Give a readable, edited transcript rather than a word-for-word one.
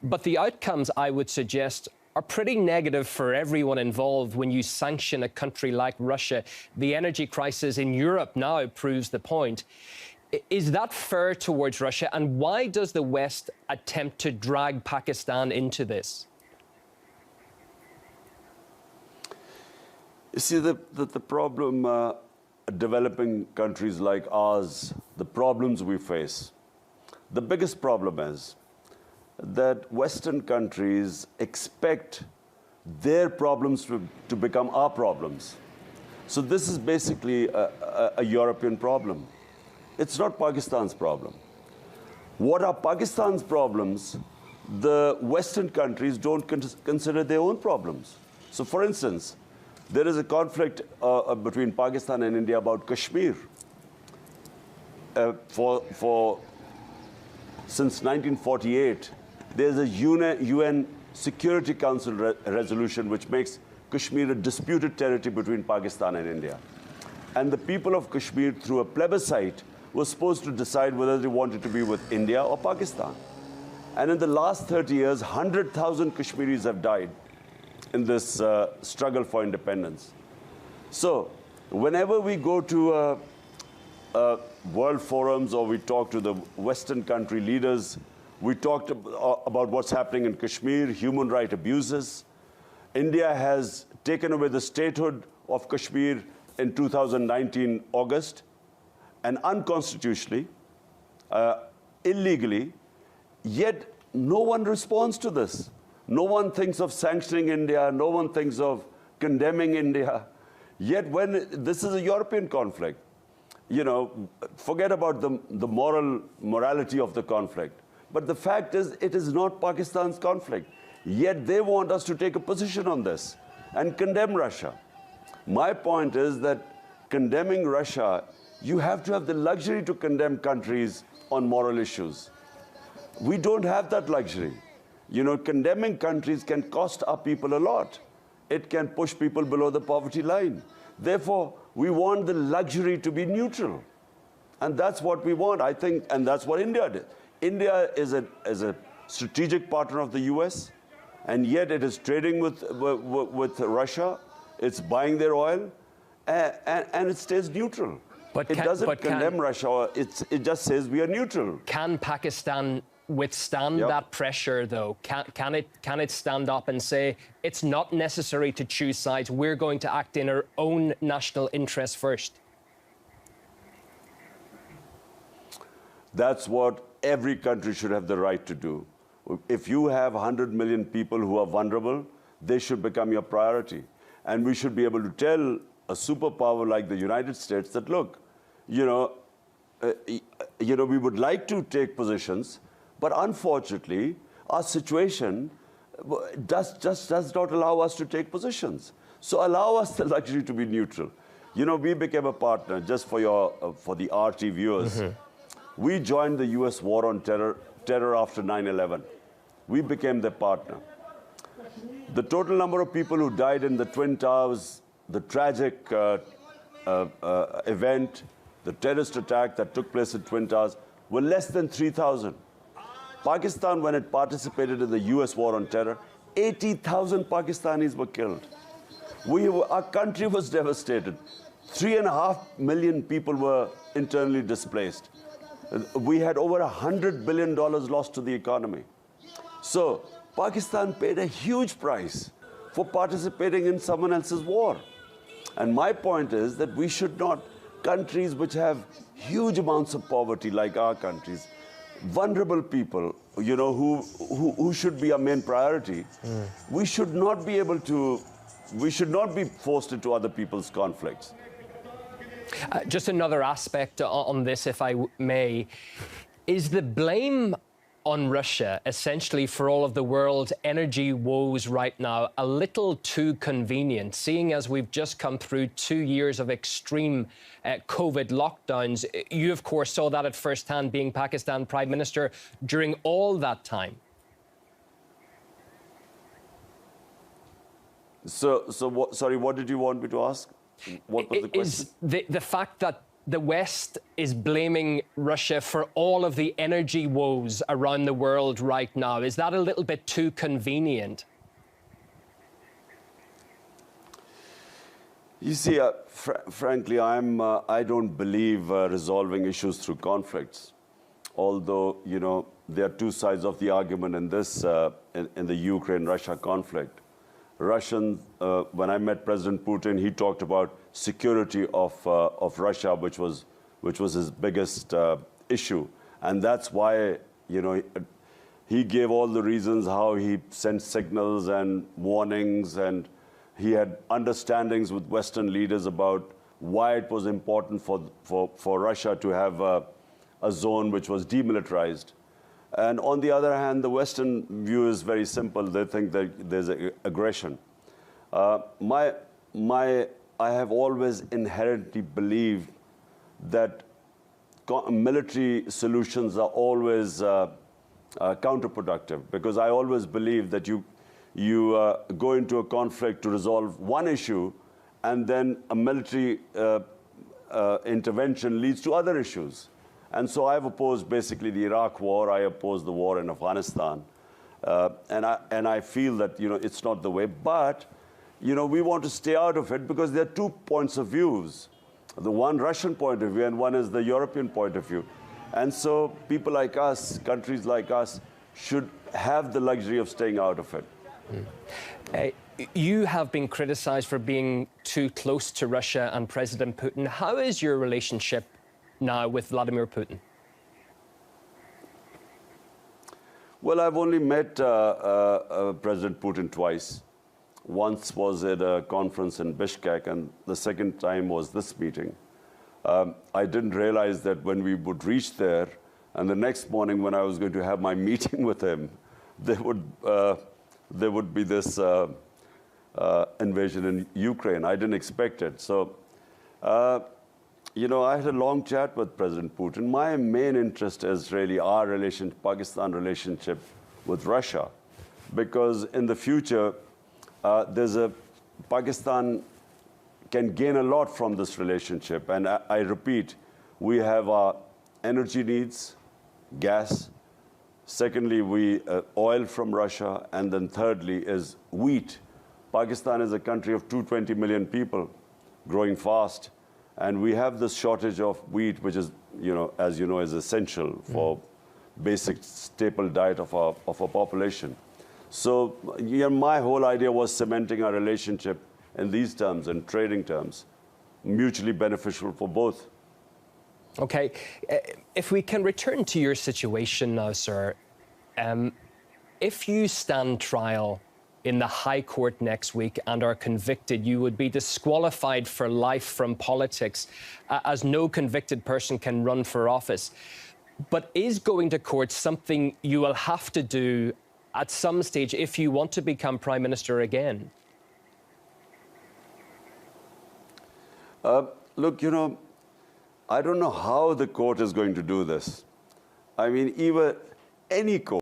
But the outcomes, I would suggest, are pretty negative for everyone involved when you sanction a country like Russia. The energy crisis in Europe now proves the point. Is that fair towards Russia? And why does the West attempt to drag Pakistan into this? You see, the problem, developing countries like ours, the problems we face, the biggest problem is that Western countries expect their problems to become our problems. So this is basically a European problem. It's not Pakistan's problem. What are Pakistan's problems? The Western countries don't consider their own problems. So for instance, there is a conflict between Pakistan and India about Kashmir. Since 1948, there's a UN Security Council resolution which makes Kashmir a disputed territory between Pakistan and India. And the people of Kashmir, through a plebiscite, were supposed to decide whether they wanted to be with India or Pakistan. And in the last 30 years, 100,000 Kashmiris have died in this struggle for independence. So whenever we go to world forums or we talk to the Western country leaders, we talked about what's happening in Kashmir, human rights abuses. India has taken away the statehood of Kashmir in 2019 August, and unconstitutionally, illegally, yet no one responds to this. No one thinks of sanctioning India, no one thinks of condemning India. Yet when this is a European conflict, you know, forget about the morality of the conflict. But the fact is, it is not Pakistan's conflict. Yet they want us to take a position on this and condemn Russia. My point is that condemning Russia, you have to have the luxury to condemn countries on moral issues. We don't have that luxury. You know, condemning countries can cost our people a lot. It can push people below the poverty line. Therefore, we want the luxury to be neutral. And that's what we want, I think, and that's what India did. India is a strategic partner of the US, and yet it is trading with Russia. It's buying their oil, and it stays neutral. But it doesn't condemn Russia. It just says we are neutral. Can Pakistan withstand that pressure, though? Can it stand up and say it's not necessary to choose sides? We're going to act in our own national interest first. That's what every country should have the right to do. If you have 100 million people who are vulnerable, they should become your priority. And we should be able to tell a superpower like the United States that, look, we would like to take positions, but unfortunately, our situation does not allow us to take positions. So allow us the luxury to be neutral. You know, we became a partner, just for the RT viewers. We joined the US war on terror after 9/11. We became their partner. The total number of people who died in the Twin Towers, the tragic event, the terrorist attack that took place in Twin Towers, were less than 3,000. Pakistan, when it participated in the US war on terror, 80,000 Pakistanis were killed. Our country was devastated. 3.5 million people were internally displaced. We had over $100 billion lost to the economy. So Pakistan paid a huge price for participating in someone else's war. And my point is that we should not, countries which have huge amounts of poverty like our countries, vulnerable people, you know, who should be our main priority, we should not be forced into other people's conflicts. Just another aspect on this, if I may, is the blame on Russia, essentially, for all of the world's energy woes right now, a little too convenient, seeing as we've just come through 2 years of extreme COVID lockdowns? You, of course, saw that at first hand, being Pakistan Prime Minister during all that time. So sorry, what did you want me to ask? What was the question? Is the fact that the West is blaming Russia for all of the energy woes around the world right now. Is that a little bit too convenient? You see, frankly, I don't believe resolving issues through conflicts. Although, you know, there are two sides of the argument in this, in the Ukraine-Russia conflict. When I met President Putin, he talked about security of Russia, which was his biggest issue. And that's why, you know, he gave all the reasons how he sent signals and warnings, and he had understandings with Western leaders about why it was important for Russia to have a zone which was demilitarized. And on the other hand, the Western view is very simple. They think that there's aggression. I have always inherently believed that military solutions are always counterproductive, because I always believe that you go into a conflict to resolve one issue, and then a military intervention leads to other issues. And so I've opposed basically the Iraq war. I opposed the war in Afghanistan. And I feel that, you know, it's not the way. But, you know, we want to stay out of it because there are 2 points of views. The one Russian point of view and one is the European point of view. And so people like us, countries like us, should have the luxury of staying out of it. You have been criticized for being too close to Russia and President Putin. How is your relationship now with Vladimir Putin? Well, I've only met President Putin twice. Once was at a conference in Bishkek, and the second time was this meeting. I didn't realize that when we would reach there, and the next morning when I was going to have my meeting with him, there would be this invasion in Ukraine. I didn't expect it. So, you know, I had a long chat with President Putin. My main interest is really our Pakistan relationship with Russia, because in the future, Pakistan can gain a lot from this relationship. And I repeat, we have our energy needs, gas. Secondly, oil from Russia. And then thirdly is wheat. Pakistan is a country of 220 million people, growing fast. And we have this shortage of wheat, which is, you know, as you know, is essential for basic staple diet of our population. So, yeah, my whole idea was cementing our relationship in these terms, in trading terms, mutually beneficial for both. Okay. If we can return to your situation now, sir, if you stand trial in the High Court next week and are convicted, you would be disqualified for life from politics, as no convicted person can run for office. But is going to court something you will have to do at some stage if you want to become Prime Minister again? Look, you know, I don't know how the court is going to do this. I mean, even any court.